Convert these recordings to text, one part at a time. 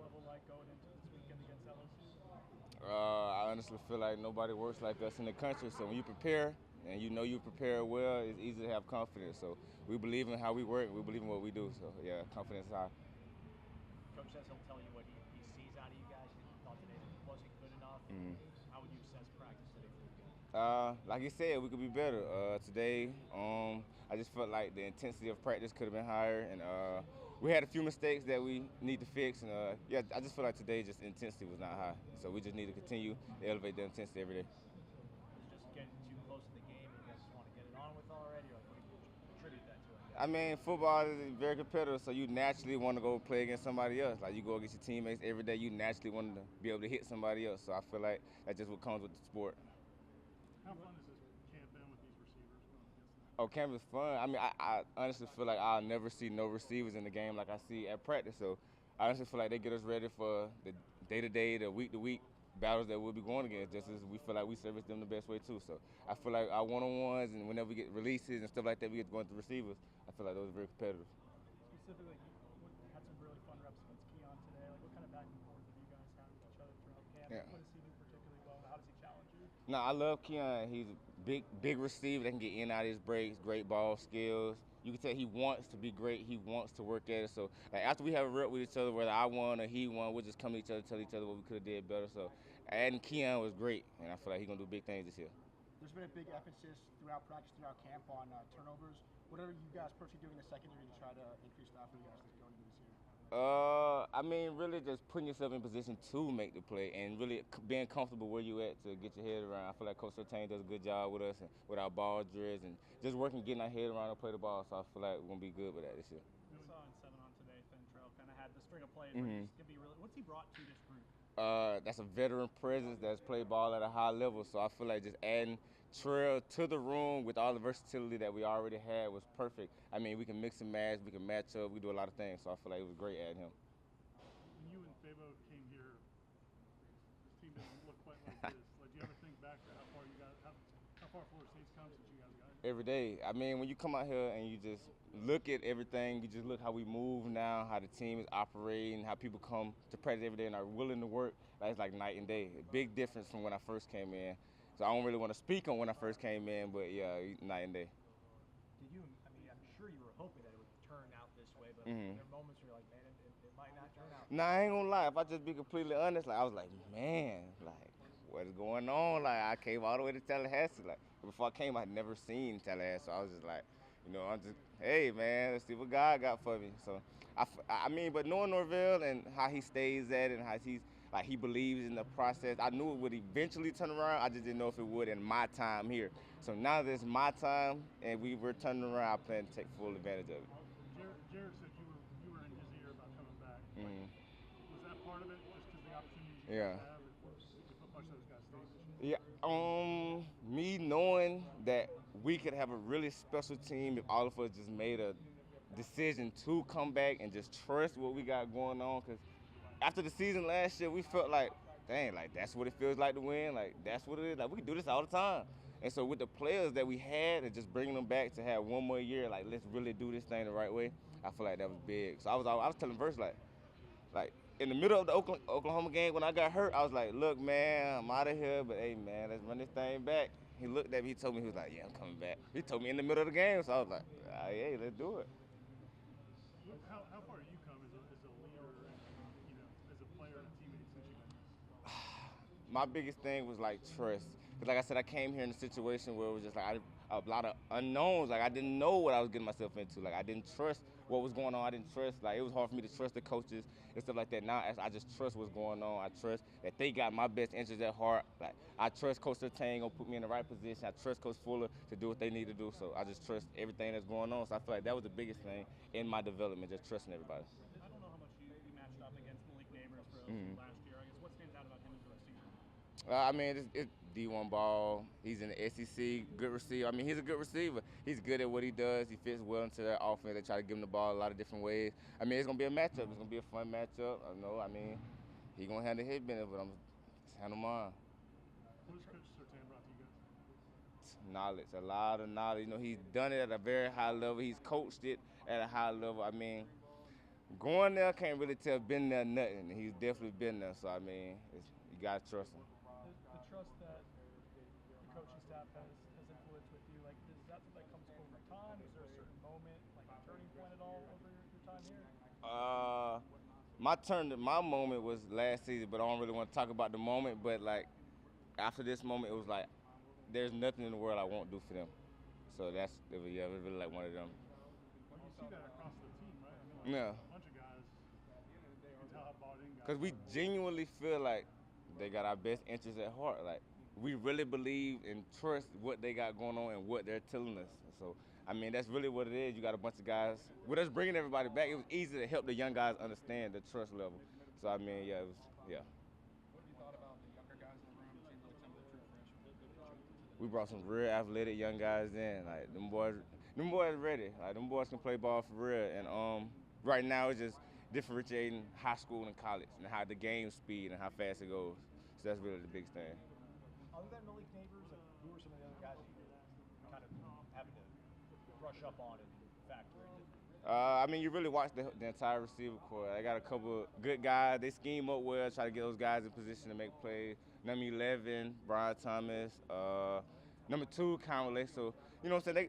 level like going into this weekend against LSU? I honestly feel like nobody works like us in the country. So when you prepare and you know you prepare well, it's easy to have confidence. So we believe in how we work. We believe in what we do. So yeah, confidence is high. Coach says he'll tell you what he sees out of you guys. He thought today wasn't good enough. How would you assess practice today for you guys? Like you said, we could be better. Today, I just felt like the intensity of practice could have been higher, and we had a few mistakes that we need to fix. And yeah, I just feel like today just intensity was not high, so we just need to continue to elevate the intensity every day. Was it just getting too close to the game and you guys just want to get it on with already? Or like, what do you attribute that to? I mean, football is very competitive, so you naturally want to go play against somebody else. Like you go against your teammates every day, you naturally want to be able to hit somebody else. So I feel like that's just what comes with the sport. How fun is this camp in with these receivers going against them? Oh, camp is fun. I mean, I honestly feel like I'll never see no receivers in the game like I see at practice. So I honestly feel like they get us ready for the day-to-day, the week-to-week battles that we'll be going against, just as we feel like we service them the best way too. So I feel like our one-on-ones and whenever we get releases and stuff like that, we get going to receivers. I feel like those are very competitive. Specifically, you had some really fun reps against KEON today. Like, what kind of back and forth have you guys had with each other throughout camp? Yeah. What does he do particularly well? How does he challenge you? No, I love Keon. He's a big receiver that can get in and out of his breaks, great ball skills. You can tell he wants to be great. He wants to work at it. So like after we have a rep with each other, whether I won or he won, we'll just come to each other, tell each other what we could have did better. So adding Keon was great, and I feel like he's gonna do big things this year. There's been a big emphasis throughout practice, throughout camp on turnovers. What are you guys personally doing in the secondary to try to increase that for you guys going into this year? I mean, really just putting yourself in position to make the play and really being comfortable where you at to get your head around. I feel like Coach SURTAIN does a good job with us and with our ball drills and just working, getting our head around and play the ball. So I feel like we're gonna be good with that this year. We saw in 7 on today, Fentrell kind of had the string of plays where he's gonna be really. What's he brought to this group? That's a veteran presence that's played ball at a high level. So I feel like just adding Trail to the room with all the versatility that we already had was perfect. I mean, we can mix and match, we can match up, we do a lot of things. So I feel like it was great adding him. When you and Fabo came here, this team didn't look quite like this. Like, do you ever think back to how far Florida State's come since you guys got here? Every day. I mean, when you come out here and you just look at everything, you just look how we move now, how the team is operating, how people come to practice every day and are willing to work. Like, it's like night and day. A big difference from when I first came in. So I don't really want to speak on when I first came in, but yeah, night and day. Did you? I mean, I'm sure you were hoping that it would turn out this way, but there are moments where you're like, man, it might not turn out. Nah, I ain't gonna lie. If I just be completely honest, like I was like, man, like what is going on? Like I came all the way to Tallahassee. Like before I came, I'd never seen Tallahassee. So I was just like, I'm just, hey man, let's see what God got for me. So I mean, but knowing Norvell and how he stays at it and how he believes in the process, I knew it would eventually turn around. I just didn't know if it would in my time here. So now that it's my time and we're turning around, I plan to take full advantage of it. Jared said you were in his ear about coming back. Was that part of it, just because the opportunities you guys have? How much those guys stay this Yeah. year? Me knowing that we could have a really special team if all of us just made a decision to come back and just trust what we got going on. Because after the season last year, we felt like, dang, like that's what it feels like to win. Like that's what it is. Like we can do this all the time. And so with the players that we had and just bringing them back to have one more year, like let's really do this thing the right way. I feel like that was big. So I was telling Verse like in the middle of the Oklahoma game when I got hurt, I was like, look, man, I'm out of here, but hey, man, let's run this thing back. He looked at me, he told me, he was like, yeah, I'm coming back. He told me in the middle of the game, so I was like, hey, let's do it. How far have you come as a leader and as a player and a teammate since you've been here? My biggest thing was like trust. Because like I said, I came here in a situation where it was just like a lot of unknowns. Like I didn't know what I was getting myself into. Like I didn't trust what was going on. I didn't trust, like it was hard for me to trust the coaches and stuff like that. Now I just trust what's going on. I trust that they got my best interests at heart. Like I trust Coach SURTAIN gonna put me in the right position. I trust Coach Fuller to do what they need to do. So I just trust everything that's going on. So I feel like that was the biggest thing in my development, just trusting everybody. I don't know how much you matched up against Malik Neighbors for last year. I guess what stands out about him as a receiver? I mean, it's D1 ball. He's in the SEC, good receiver. I mean, he's a good receiver. He's good at what he does. He fits well into their offense. They try to give him the ball a lot of different ways. I mean, it's going to be a matchup. It's going to be a fun matchup. I know, I mean, he's going to handle his business, but I'm going to handle mine. What has Coach SURTAIN brought to you guys? Knowledge, a lot of knowledge. He's done it at a very high level. He's coached it at a high level. I mean, Going there, can't really tell. Been there, nothing. He's definitely been there. So I mean, you gotta trust him. The trust that the coaching staff has influence with you, like, is that something that comes over time? Was there a certain moment, like a turning point at all over your time here? My moment was last season, but I don't really want to talk about the moment. But like after this moment, it was like there's nothing in the world I won't do for them. So it was really like one of them. Well, you see that across the team, right? I mean, like, Yeah. a bunch of guys, you can tell how bought in guys. Because we genuinely feel like they got our best interests at heart. Like we really believe and trust what they got going on and what they're telling us. So I mean, that's really what it is. You got a bunch of guys. With us bringing everybody back, it was easy to help the young guys understand the trust level. So I mean, yeah, it was, yeah. What have you thought about the younger guys in the room? It seems like some of the true freshmen. We brought some real athletic young guys in. Like them boys ready. Like them boys can play ball for real. And right now it's just differentiating high school and college and how the game speed and how fast it goes. So that's really the biggest thing. Other than Malik Neighbors, like, who are some of the other guys that you're kind of having to brush up on and factor in? I mean, you really watch the entire receiver corps. I got a couple of good guys. They scheme up well, try to get those guys in position to make plays. Number 11, Brian Thomas. Number 2, Conway. So, you know what I'm saying?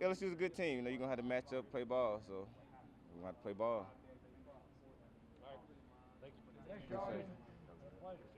LSU's a good team. You know, you're going to have to match up, play ball. So, we're going to have to play ball. All right. Thank you. Thanks, Jarrian. Pleasure.